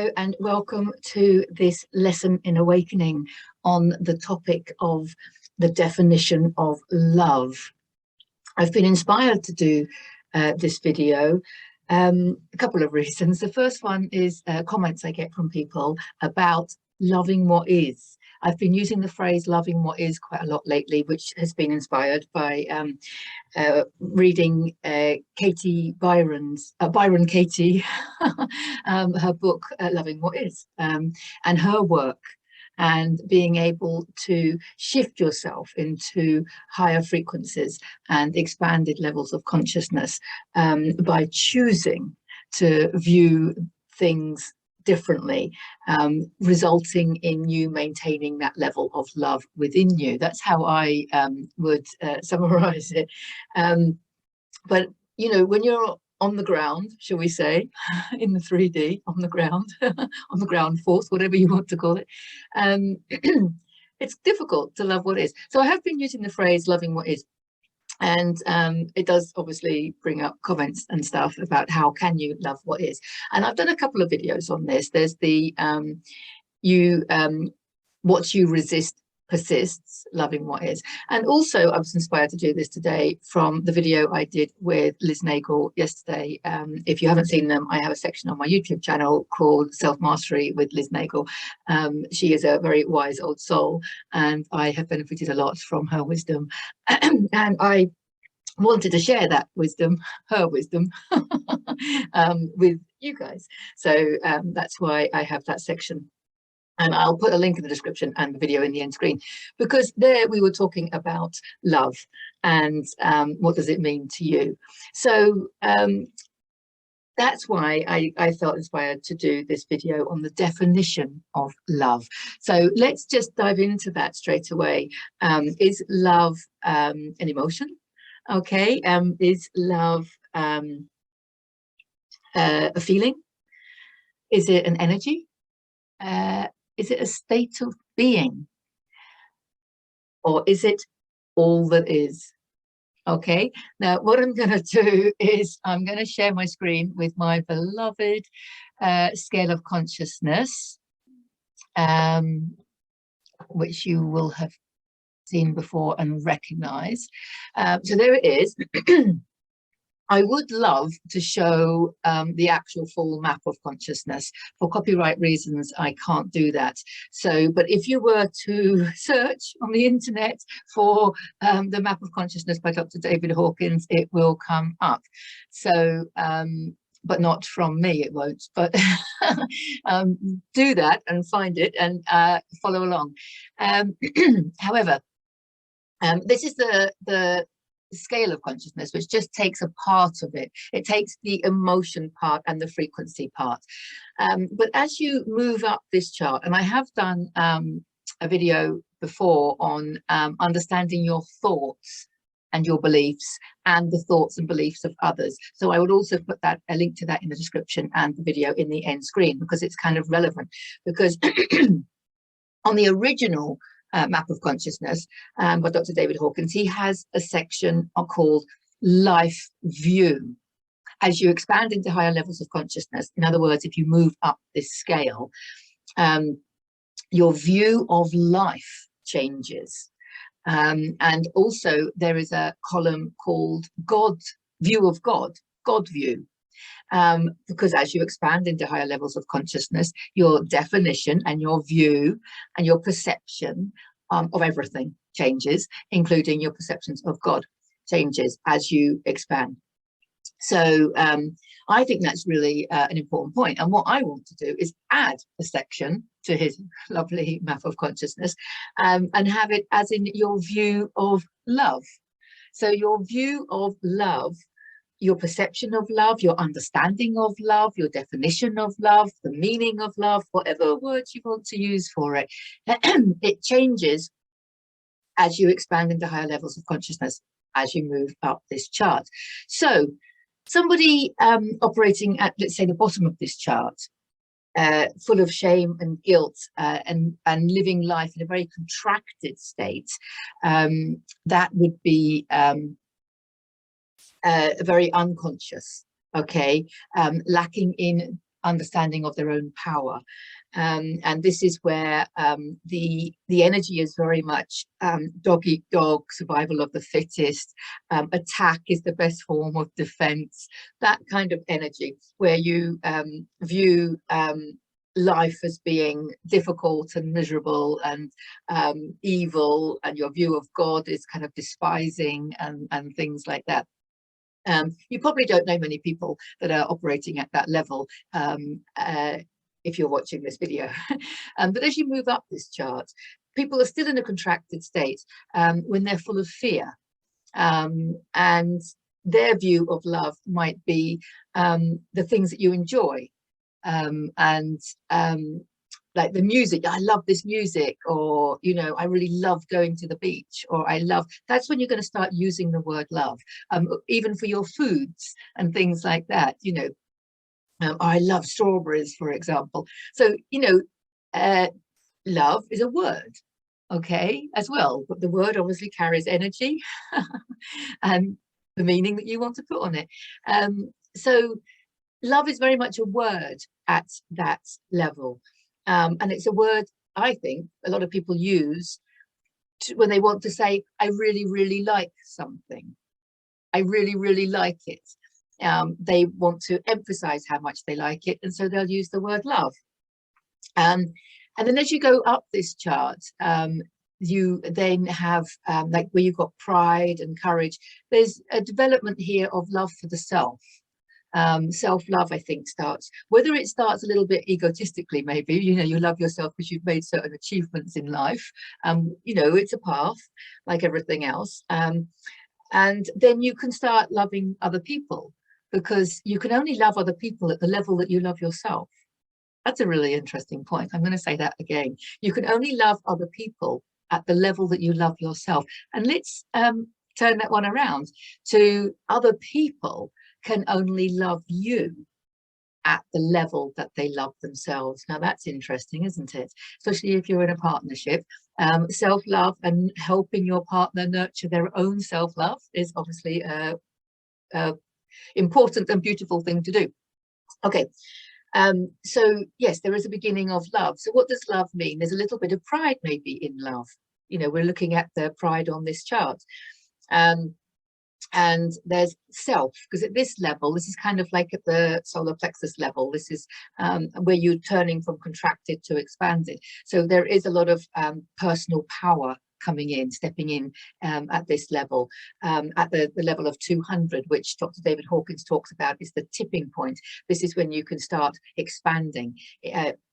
Hello and welcome to this lesson in awakening on the topic of the definition of love. I've been inspired to do this video a couple of reasons. The first one is comments I get from people about loving what is. I've been using the phrase loving what is quite a lot lately, which has been inspired by reading Byron Katie, her book Loving What Is, and her work, and being able to shift yourself into higher frequencies and expanded levels of consciousness by choosing to view things differently, resulting in you maintaining that level of love within you. That's how I would summarize it. But you know, when you're on the ground, shall we say, in the 3D, on the ground, on the ground force, whatever you want to call it, it's difficult to love what is. So I have been using the phrase loving what is. And it does obviously bring up comments and stuff about how can you love what is. And I've done a couple of videos on this. There's the what you resist persists, loving what is. And also I was inspired to do this today from the video I did with Liz Nagel yesterday. If you haven't seen them, I have a section on my YouTube channel called Self-Mastery with Liz Nagel. She is a very wise old soul, and I have benefited a lot from her wisdom. And I wanted to share that wisdom, her wisdom, with you guys. So that's why I have that section. And I'll put a link in the description and the video in the end screen, because there we were talking about love and what does it mean to you. So that's why I felt inspired to do this video on the definition of love. So let's just dive into that straight away. Is love an emotion? Okay. Is love a feeling? Is it an energy? Is it a state of being? Or is it all that is? Okay, now what I'm going to do is I'm going to share my screen with my beloved scale of consciousness, which you will have seen before and recognize. So there it is. I would love to show the actual full map of consciousness. For copyright reasons, I can't do that. So, but if you were to search on the internet for the map of consciousness by Dr. David Hawkins, it will come up. So, but not from me, it won't. But do that and find it and follow along. However, this is the scale of consciousness, which just takes a part of it. It takes the emotion part and the frequency part. But as you move up this chart, and I have done a video before on understanding your thoughts and your beliefs and the thoughts and beliefs of others. So I would also put a link to that in the description and the video in the end screen, because it's kind of relevant. Because on the original map of consciousness by Dr. David Hawkins, he has a section called life view. As you expand into higher levels of consciousness, in other words, if you move up this scale, your view of life changes. And also there is a column called God, view of God, God view. Because as you expand into higher levels of consciousness, your definition and your view and your perception of everything changes, including your perceptions of God changes as you expand. So I think that's really an important point. And what I want to do is add a section to his lovely map of consciousness and have it as in your view of love. So your view of love, your perception of love, your understanding of love, your definition of love, the meaning of love, whatever words you want to use for it, it changes as you expand into higher levels of consciousness, as you move up this chart. So somebody operating at, let's say, the bottom of this chart, full of shame and guilt and living life in a very contracted state, that would be very unconscious, okay, lacking in understanding of their own power. And this is where the energy is very much dog eat dog, survival of the fittest, attack is the best form of defense, that kind of energy where you view life as being difficult and miserable and evil, and your view of God is kind of despising and things like that. You probably don't know many people that are operating at that level if you're watching this video. But as you move up this chart, people are still in a contracted state when they're full of fear. And their view of love might be the things that you enjoy. Like the music, I love this music, or, you know, I really love going to the beach, or that's when you're going to start using the word love, even for your foods and things like that, you know. I love strawberries, for example. So, you know, love is a word, okay, as well, but the word obviously carries energy and the meaning that you want to put on it. So love is very much a word at that level. And it's a word I think a lot of people use when they want to say, I really, really like something. I really, really like it. They want to emphasize how much they like it, and so they'll use the word love. And then as you go up this chart, you then have like where you've got pride and courage. There's a development here of love for the self. Self-love, I think, starts, whether it starts a little bit egotistically, maybe, you know, you love yourself because you've made certain achievements in life. You know, it's a path like everything else. And then you can start loving other people, because you can only love other people at the level that you love yourself. That's a really interesting point. I'm going to say that again. You can only love other people at the level that you love yourself. And let's turn that one around to other people can only love you at the level that they love themselves. Now that's interesting, isn't it? Especially if you're in a partnership. Self-love and helping your partner nurture their own self-love is obviously a important and beautiful thing to do. Okay, so yes, there is a beginning of love. So what does love mean? There's a little bit of pride maybe in love. You know, we're looking at the pride on this chart. And there's self, because at this level, this is kind of like at the solar plexus level, this is where you're turning from contracted to expanded. So there is a lot of personal power coming in, stepping in at this level, at the level of 200, which Dr. David Hawkins talks about is the tipping point. This is when you can start expanding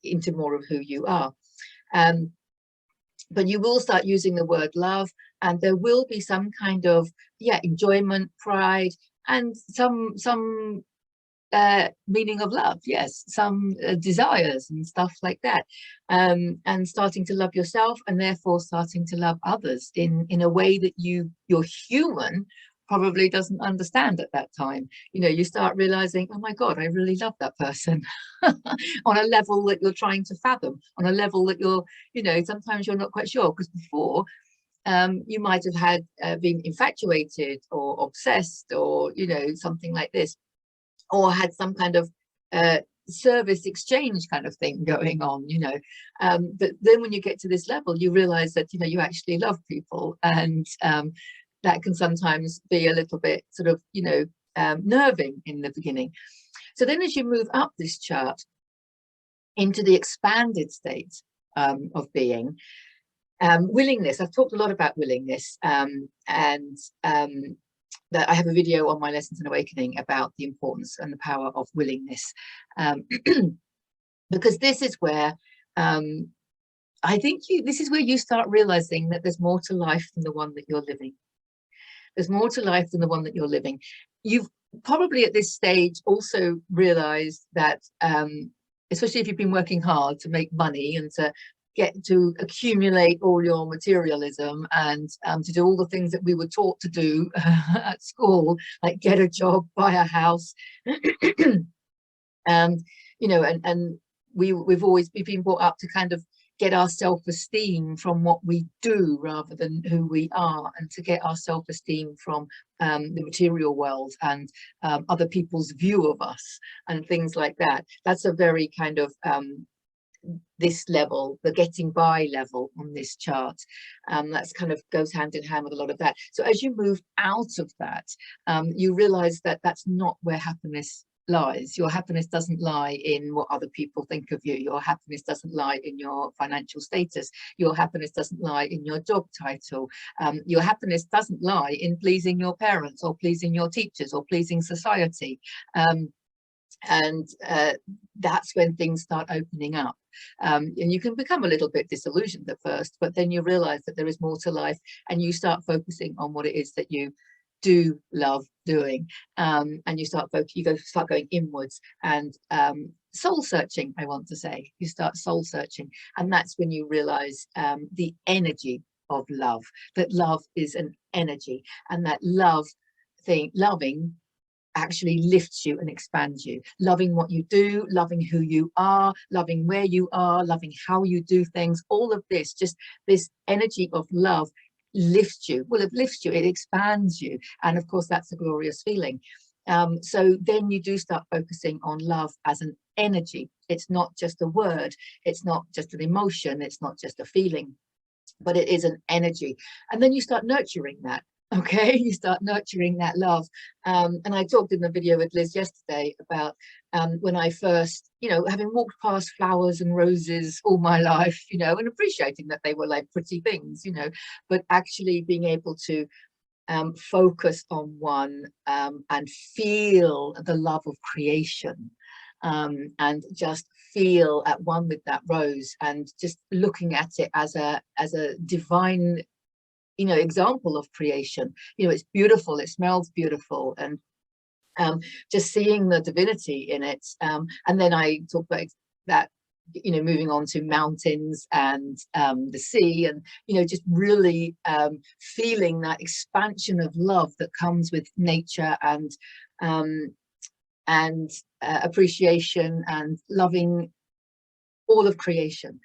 into more of who you are. But you will start using the word love, and there will be some kind of, yeah, enjoyment, pride, and some meaning of love, yes, some desires and stuff like that, and starting to love yourself, and therefore starting to love others in a way that your human probably doesn't understand at that time. You know, you start realizing, oh my God, I really love that person on a level that you're trying to fathom, on a level that you're, you know, sometimes you're not quite sure, because before you might have had been infatuated or obsessed, or, you know, something like this, or had some kind of service exchange kind of thing going on, you know. But then when you get to this level, you realize that, you know, you actually love people, and that can sometimes be a little bit sort of, you know, nerving in the beginning. So then as you move up this chart into the expanded state of being, willingness, I've talked a lot about willingness, and that I have a video on my Lessons in Awakening about the importance and the power of willingness, because this is where I think this is where you start realizing that there's more to life than the one that you're living. There's more to life than the one that you're living. You've probably at this stage also realized that, especially if you've been working hard to make money and to get to accumulate all your materialism and to do all the things that we were taught to do at school, like get a job, buy a house, and you know, and we've been brought up to kind of get our self-esteem from what we do rather than who we are, and to get our self-esteem from the material world and other people's view of us and things like that. That's a very kind of this level, the getting by level on this chart. That's kind of goes hand in hand with a lot of that. So as you move out of that, you realize that that's not where happiness lies. Your happiness doesn't lie in what other people think of you. Your happiness doesn't lie in your financial status. Your happiness doesn't lie in your job title. Your happiness doesn't lie in pleasing your parents or pleasing your teachers or pleasing society. That's when things start opening up, and you can become a little bit disillusioned at first, but then you realize that there is more to life, and you start focusing on what it is that you do love doing, and you start going inwards and soul searching. I want to say you start soul searching, and that's when you realize the energy of love, that love is an energy, and that loving actually lifts you and expands you. Loving what you do, loving who you are, loving where you are, loving how you do things, all of this, just this energy of love lifts you. Well, it lifts you, it expands you, and of course that's a glorious feeling. So then you do start focusing on love as an energy. It's not just a word, it's not just an emotion, it's not just a feeling, but it is an energy. And then you start nurturing that. Okay, you start nurturing that love. And I talked in the video with Liz yesterday about when I first, having walked past flowers and roses all my life, and appreciating that they were like pretty things, but actually being able to focus on one and feel the love of creation, and just feel at one with that rose, and just looking at it as a divine example of creation. It's beautiful, it smells beautiful, and just seeing the divinity in it. And then I talk about that, moving on to mountains and the sea, and just really feeling that expansion of love that comes with nature, and appreciation and loving all of creation.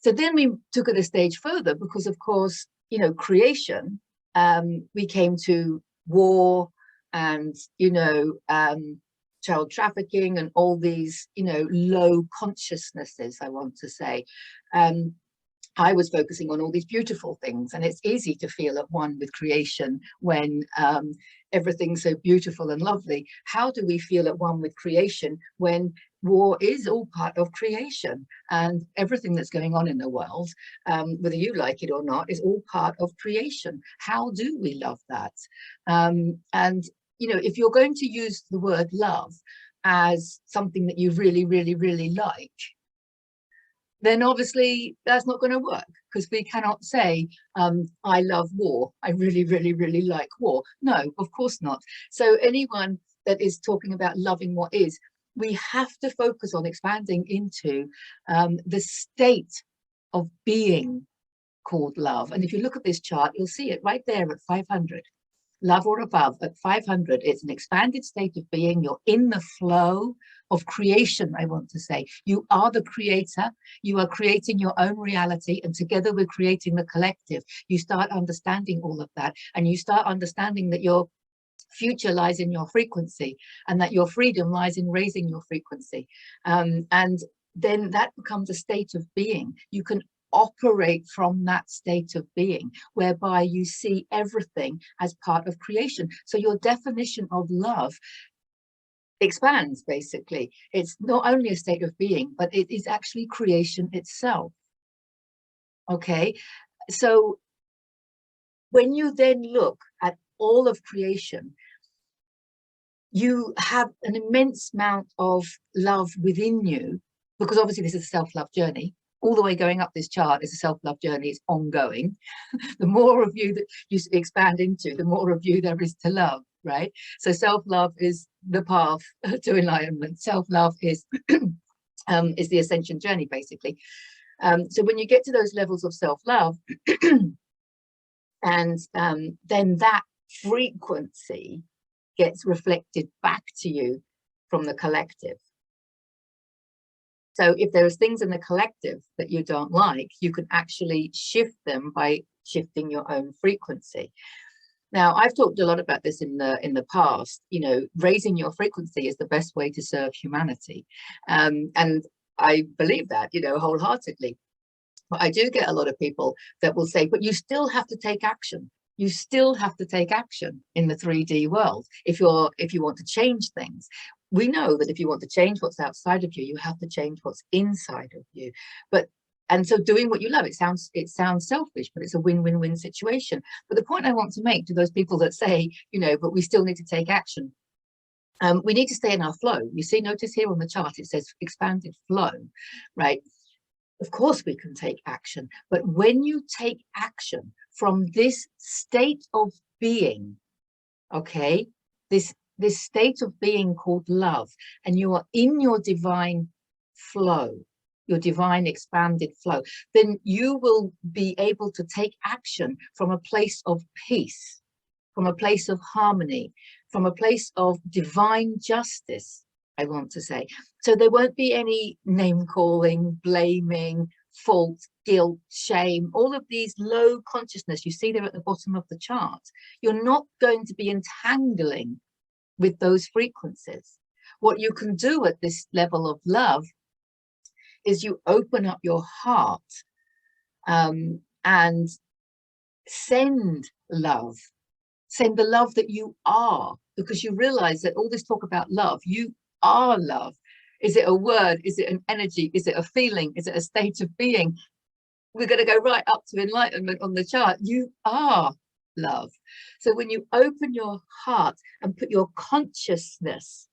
So then we took it a stage further, because of course, creation, we came to war and, child trafficking and all these, low consciousnesses, I want to say. I was focusing on all these beautiful things, and it's easy to feel at one with creation when everything's so beautiful and lovely. How do we feel at one with creation when war is all part of creation, and everything that's going on in the world, whether you like it or not, is all part of creation? How do we love that? And if you're going to use the word love as something that you really, really, really like, then obviously that's not going to work, because we cannot say, I love war, I really, really, really like war. No, of course not. So anyone that is talking about loving what is, we have to focus on expanding into the state of being called love. And if you look at this chart, you'll see it right there at 500. Love or above at 500, it's an expanded state of being. You're in the flow of creation, I want to say. You are the creator. You are creating your own reality, and together we're creating the collective. You start understanding all of that, and you start understanding that your future lies in your frequency, and that your freedom lies in raising your frequency. And then that becomes a state of being. You can operate from that state of being, whereby you see everything as part of creation. So your definition of love expands, basically. It's not only a state of being, but it is actually creation itself. Okay, so when you then look at all of creation, you have an immense amount of love within you, because obviously this is a self-love journey. All the way going up this chart is a self-love journey. It's ongoing. The more of you that you expand into, the more of you there is to love, right? So self-love is the path to enlightenment. Self-love is the ascension journey, basically. So when you get to those levels of self-love, and then that frequency gets reflected back to you from the collective. So if there are things in the collective that you don't like, you can actually shift them by shifting your own frequency. Now, I've talked a lot about this in the past. You know, raising your frequency is the best way to serve humanity. And I believe that, you know, wholeheartedly. But I do get a lot of people that will say, but you still have to take action. You still have to take action in the 3D world if you want to change things. We know that if you want to change what's outside of you, you have to change what's inside of you. And so doing what you love, it sounds selfish, but it's a win-win-win situation. But the point I want to make to those people that say, you know, but we still need to take action. We need to stay in our flow. You see, notice here on the chart, it says expanded flow, right? Of course we can take action, but when you take action from this state of being, okay, this state of being called love, and you are in your divine flow, your divine expanded flow, then you will be able to take action from a place of peace, from a place of harmony, from a place of divine justice, I want to say. So there won't be any name calling, blaming, fault, guilt, shame, all of these low consciousness you see there at the bottom of the chart. You're not going to be entangling with those frequencies. What you can do at this level of love is you open up your heart and send love. Send the love that you are, because you realize that all this talk about love, you are love. Is it a word? Is it an energy? Is it a feeling? Is it a state of being? We're going to go right up to enlightenment on the chart. You are love. So when you open your heart and put your consciousness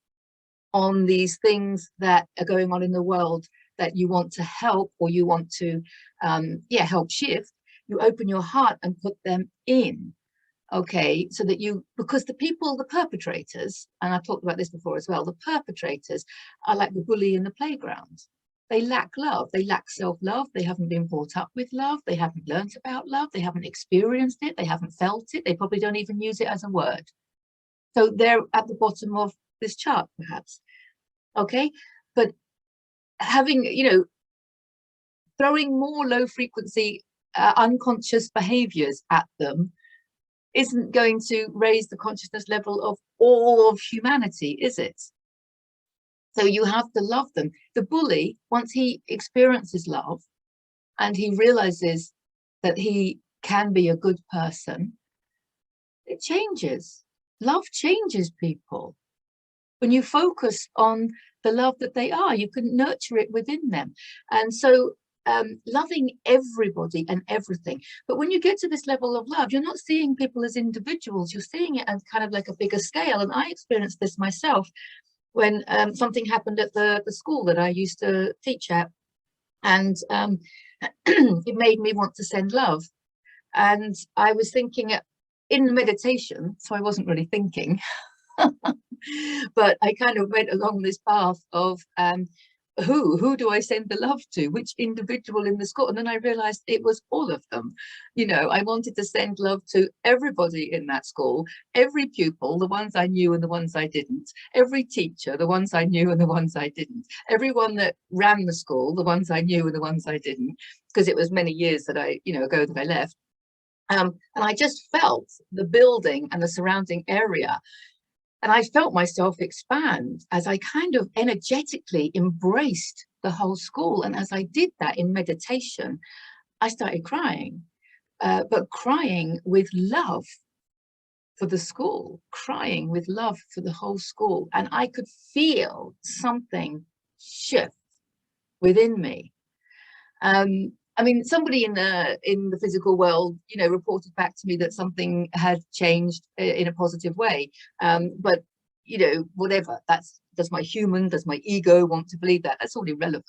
on these things that are going on in the world that you want to help, or you want to help shift, you open your heart and put them in. Okay, so that because the perpetrators, and I've talked about this before as well, the perpetrators are like the bully in the playground. They lack love, they lack self-love, they haven't been brought up with love, they haven't learned about love, they haven't experienced it, they haven't felt it, they probably don't even use it as a word. So they're at the bottom of this chart, perhaps. Okay, but having, throwing more low frequency, unconscious behaviors at them isn't going to raise the consciousness level of all of humanity, is it? So you have to love them. The bully, once he experiences love and he realizes that he can be a good person, it changes. Love changes people. When you focus on the love that they are, you can nurture it within them. And so loving everybody and everything. But when you get to this level of love, you're not seeing people as individuals, you're seeing it as kind of like a bigger scale. And I experienced this myself when something happened at the school that I used to teach at. And it made me want to send love. And I was thinking in meditation, so I wasn't really thinking, but I kind of went along this path of who do I send the love to, which individual in the school? And then I realized it was all of them. I wanted to send love to everybody in that school, every pupil, the ones I knew and the ones I didn't, every teacher, the ones I knew and the ones I didn't, everyone that ran the school, the ones I knew and the ones I didn't, because it was many years that ago that I left. And I just felt the building and the surrounding area. And I felt myself expand as I kind of energetically embraced the whole school. And as I did that in meditation, I started crying, but crying with love for the school, crying with love for the whole school. And I could feel something shift within me. I mean, somebody in the physical world, reported back to me that something had changed in a positive way. But, whatever, does my ego want to believe that? That's all irrelevant.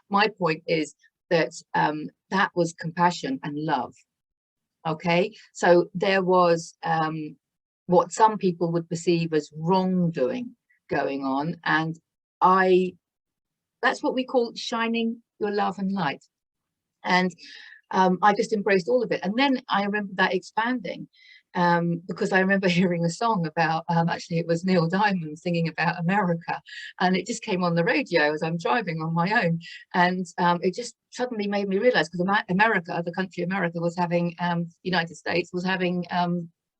My point is that that was compassion and love. Okay, so there was what some people would perceive as wrongdoing going on, and that's what we call shining your love and light. And I just embraced all of it. And then I remember that expanding. because I remember hearing a song about, actually it was Neil Diamond singing about America, and it just came on the radio as I'm driving on my own, and it just suddenly made me realize, because America, the country America, was having, United States was having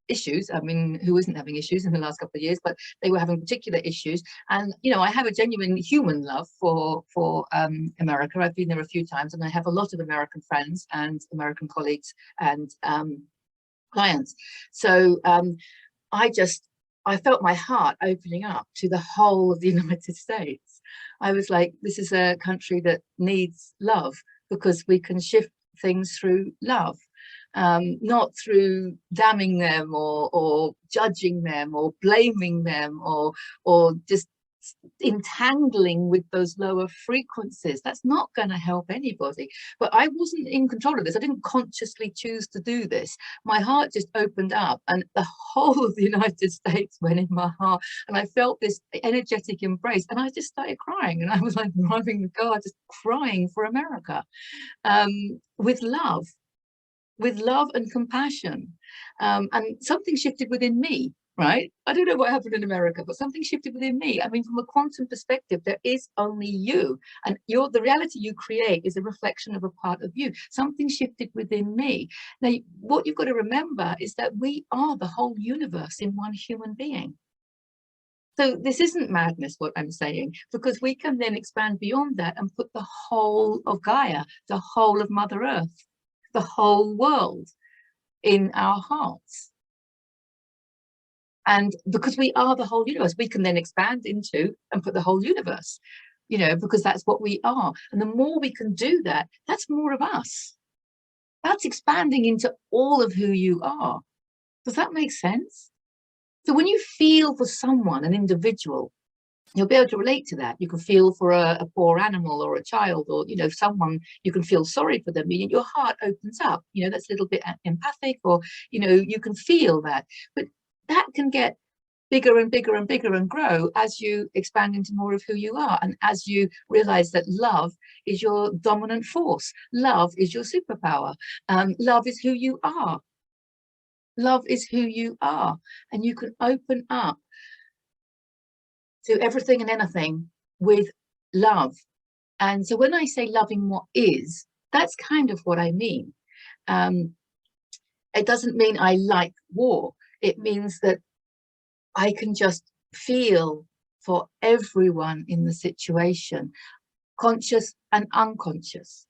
issues. I mean, who isn't having issues in the last couple of years, but they were having particular issues. And I have a genuine human love for America. I've been there a few times, and I have a lot of American friends and American colleagues and clients. So I felt my heart opening up to the whole of the United States. I was like, this is a country that needs love, because we can shift things through love, not through damning them or judging them or blaming them or just entangling with those lower frequencies. That's not going to help anybody. But I wasn't in control of this. I didn't consciously choose to do this. My heart just opened up, and the whole of the United States went in my heart, and I felt this energetic embrace, and I just started crying, and I was like driving the car just crying for America, with love and compassion. And something shifted within me. Right? I don't know what happened in America, but something shifted within me. I mean, from a quantum perspective, there is only you, and the reality you create is a reflection of a part of you. Something shifted within me. Now, what you've got to remember is that we are the whole universe in one human being. So this isn't madness, what I'm saying, because we can then expand beyond that and put the whole of Gaia, the whole of Mother Earth, the whole world in our hearts. And because we are the whole universe, we can then expand into and put the whole universe, because that's what we are. And the more we can do that, that's more of us. That's expanding into all of who you are. Does that make sense? So when you feel for someone, an individual, you'll be able to relate to that. You can feel for a poor animal or a child, or someone, you can feel sorry for them. Your heart opens up. That's a little bit empathic, or you can feel that. But that can get bigger and bigger and bigger and grow as you expand into more of who you are, and as you realize that love is your dominant force. Love is your superpower. Love is who you are. Love is who you are, and you can open up to everything and anything with love. And so when I say loving what is, that's kind of what I mean. It doesn't mean I like war. It means that I can just feel for everyone in the situation, conscious and unconscious.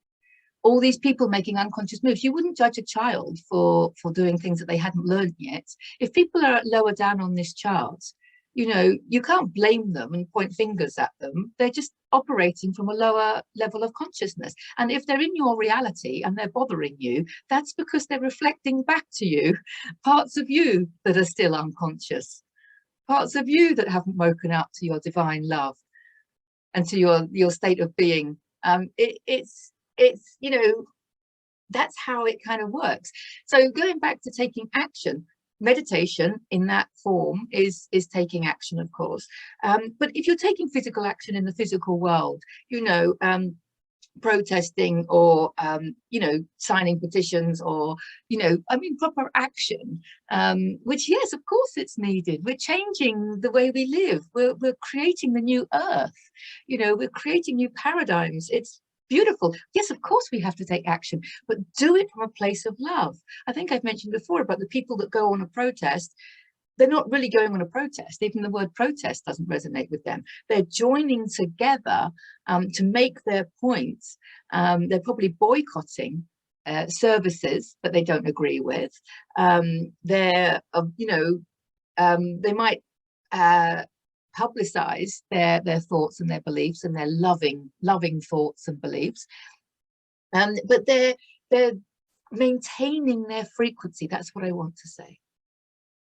All these people making unconscious moves. You wouldn't judge a child for doing things that they hadn't learned yet. If people are lower down on this chart, you can't blame them and point fingers at them. They're just operating from a lower level of consciousness. And if they're in your reality and they're bothering you, that's because they're reflecting back to you parts of you that are still unconscious, parts of you that haven't woken up to your divine love and to your state of being. It's that's how it kind of works. So going back to taking action, meditation in that form is taking action, of course. But if you're taking physical action in the physical world, protesting or signing petitions, or proper action, which, yes, of course it's needed. We're changing the way we live. We're creating the new earth. We're creating new paradigms. It's beautiful. Yes, of course we have to take action, but do it from a place of love. I think I've mentioned before about the people that go on a protest. They're not really going on a protest. Even the word protest doesn't resonate with them. They're joining together to make their points. They're probably boycotting services that they don't agree with. They might publicize their thoughts and their beliefs and their loving thoughts and beliefs. But they're maintaining their frequency. That's what I want to say.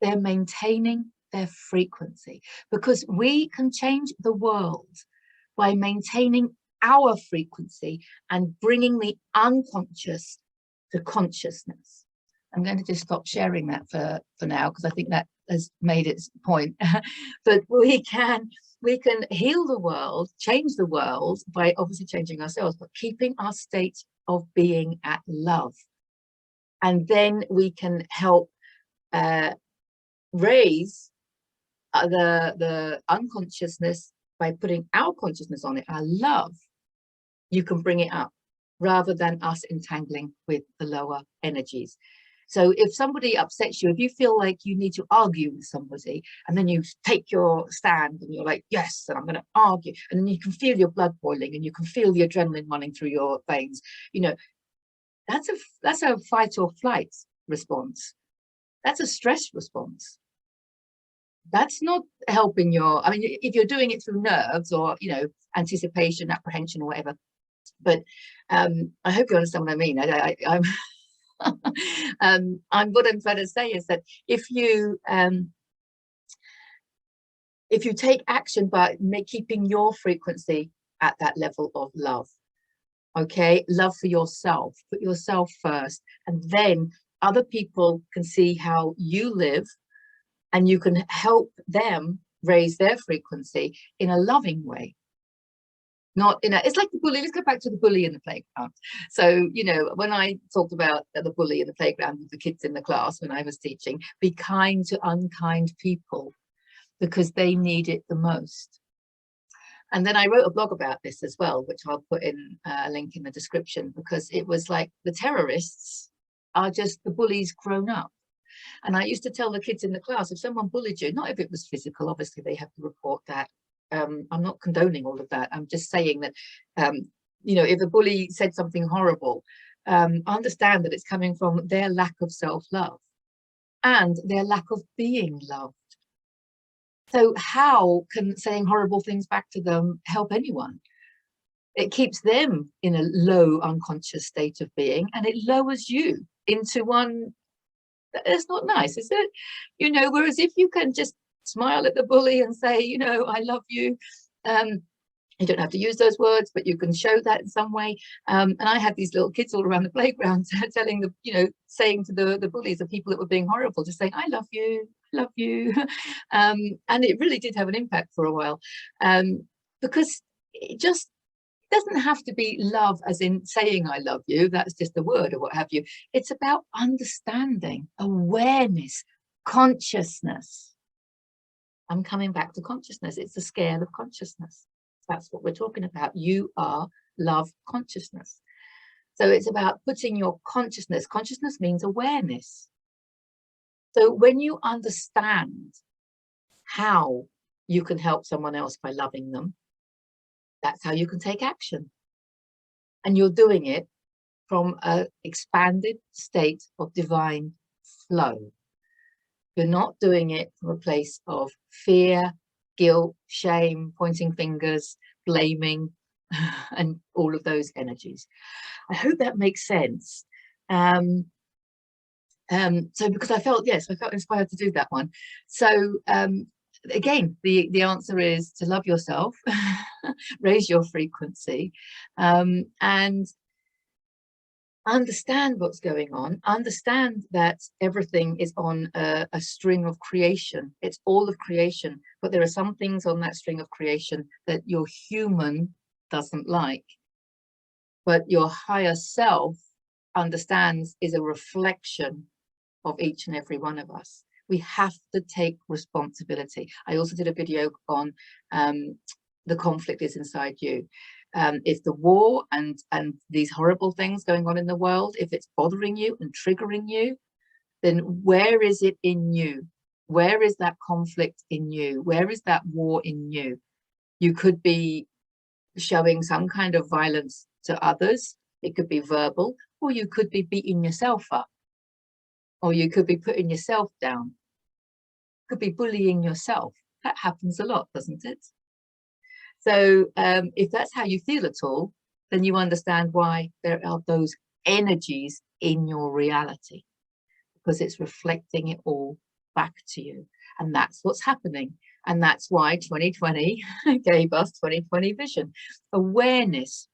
They're maintaining their frequency, because we can change the world by maintaining our frequency and bringing the unconscious to consciousness. I'm going to just stop sharing that for now, because I think that has made its point. But we can heal the world, change the world by obviously changing ourselves, but keeping our state of being at love. And then we can help raise the unconsciousness by putting our consciousness on it, our love, you can bring it up rather than us entangling with the lower energies. So if somebody upsets you, if you feel like you need to argue with somebody, and then you take your stand and you're like, yes, and I'm going to argue, and then you can feel your blood boiling and you can feel the adrenaline running through your veins, you know, that's a fight or flight response. That's a stress response. That's not helping your, I mean, if you're doing it through nerves or, you know, anticipation, apprehension, or whatever. But I hope you understand what I mean. What I'm trying to say is that if you take action by keeping your frequency at that level of love, okay, love for yourself, put yourself first, and then other people can see how you live, and you can help them raise their frequency in a loving way. Not in a, it's like the bully. Let's go back to the bully in the playground. So, you know, when I talked about the bully in the playground with the kids in the class when I was teaching, be kind to unkind people because they need it the most. And then I wrote a blog about this as well, which I'll put in a link in the description, because it was like the terrorists are just the bullies grown up. And I used to tell the kids in the class, if someone bullied you, not if it was physical, obviously they have to report that. I'm not condoning all of that. I'm just saying that, you know, if a bully said something horrible, understand that it's coming from their lack of self-love and their lack of being loved. So how can saying horrible things back to them help anyone? It keeps them in a low unconscious state of being, and it lowers you into one that's not nice, is it? You know, whereas if you can just smile at the bully and say, you know, I love you. You don't have to use those words, but you can show that in some way. And I had these little kids all around the playground telling the, you know, saying to the bullies, the people that were being horrible, just saying, I love you, love you. And it really did have an impact for a while, because it just doesn't have to be love as in saying I love you, that's just a word or what have you. It's about understanding, awareness, consciousness. I'm coming back to consciousness. It's the scale of consciousness. That's what we're talking about. You are love consciousness. So it's about putting your consciousness. Consciousness means awareness. So when you understand how you can help someone else by loving them, that's how you can take action. And you're doing it from an expanded state of divine flow. You're not doing it from a place of fear, guilt, shame, pointing fingers, blaming, and all of those energies. I hope that makes sense. So because I felt inspired to do that one. So again, the answer is to love yourself, raise your frequency, and understand what's going on, understand that everything is on a string of creation. It's all of creation, but there are some things on that string of creation that your human doesn't like, but your higher self understands is a reflection of each and every one of us. We have to take responsibility. I also did a video on the conflict is inside you. If the war and these horrible things going on in the world, if it's bothering you and triggering you, then where is it in you? Where is that conflict in you? Where is that war in you? You could be showing some kind of violence to others. It could be verbal, or you could be beating yourself up, or you could be putting yourself down. Could be bullying yourself. That happens a lot, doesn't it? So if that's how you feel at all, then you understand why there are those energies in your reality, because it's reflecting it all back to you. And that's what's happening. And that's why 2020 gave us 2020 vision, awareness,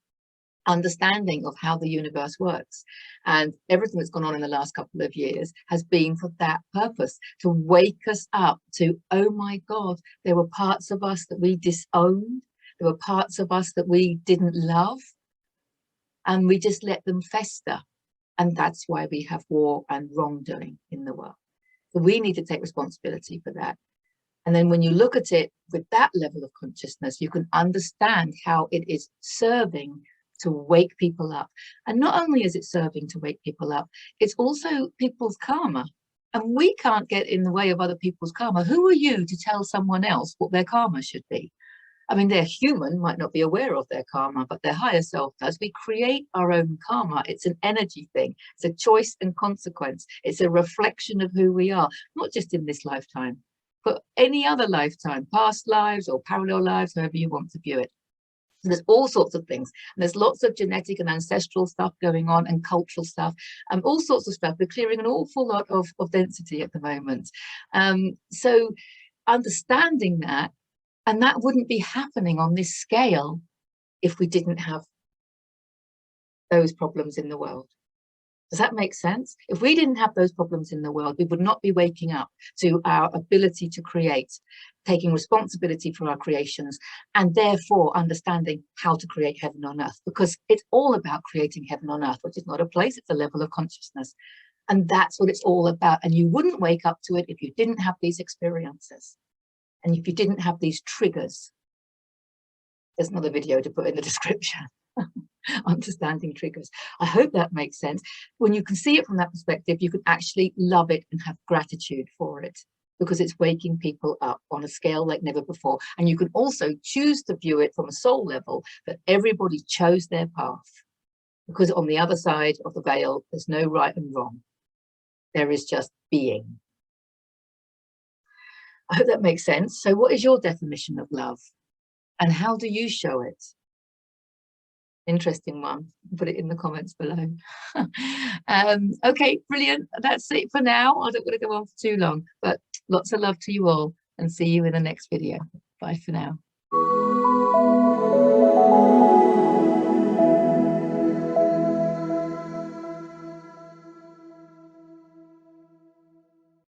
understanding of how the universe works. And everything that's gone on in the last couple of years has been for that purpose, to wake us up to, oh my God, there were parts of us that we disowned. There were parts of us that we didn't love, and we just let them fester. And that's why we have war and wrongdoing in the world. We need to take responsibility for that. And then when you look at it with that level of consciousness, you can understand how it is serving to wake people up. And not only is it serving to wake people up, it's also people's karma. And we can't get in the way of other people's karma. Who are you to tell someone else what their karma should be? I mean, they're human, might not be aware of their karma, but their higher self does. We create our own karma. It's an energy thing. It's a choice and consequence. It's a reflection of who we are, not just in this lifetime, but any other lifetime, past lives or parallel lives, however you want to view it. So there's all sorts of things. And there's lots of genetic and ancestral stuff going on, and cultural stuff, and all sorts of stuff. We're clearing an awful lot of density at the moment. So understanding that, and that wouldn't be happening on this scale if we didn't have those problems in the world. Does that make sense? If we didn't have those problems in the world, we would not be waking up to our ability to create, taking responsibility for our creations, and therefore understanding how to create heaven on earth, because it's all about creating heaven on earth, which is not a place, it's a level of consciousness. And that's what it's all about. And you wouldn't wake up to it if you didn't have these experiences. And if you didn't have these triggers. There's another video to put in the description. Understanding triggers. I hope that makes sense. When you can see it from that perspective, you can actually love it and have gratitude for it, because it's waking people up on a scale like never before. And you can also choose to view it from a soul level, that everybody chose their path, because on the other side of the veil, there's no right and wrong. There is just being. I hope that makes sense. So what is your definition of love? And how do you show it? Interesting one. Put it in the comments below. Okay, brilliant. That's it for now. I don't want to go on for too long, but lots of love to you all, and see you in the next video. Bye for now.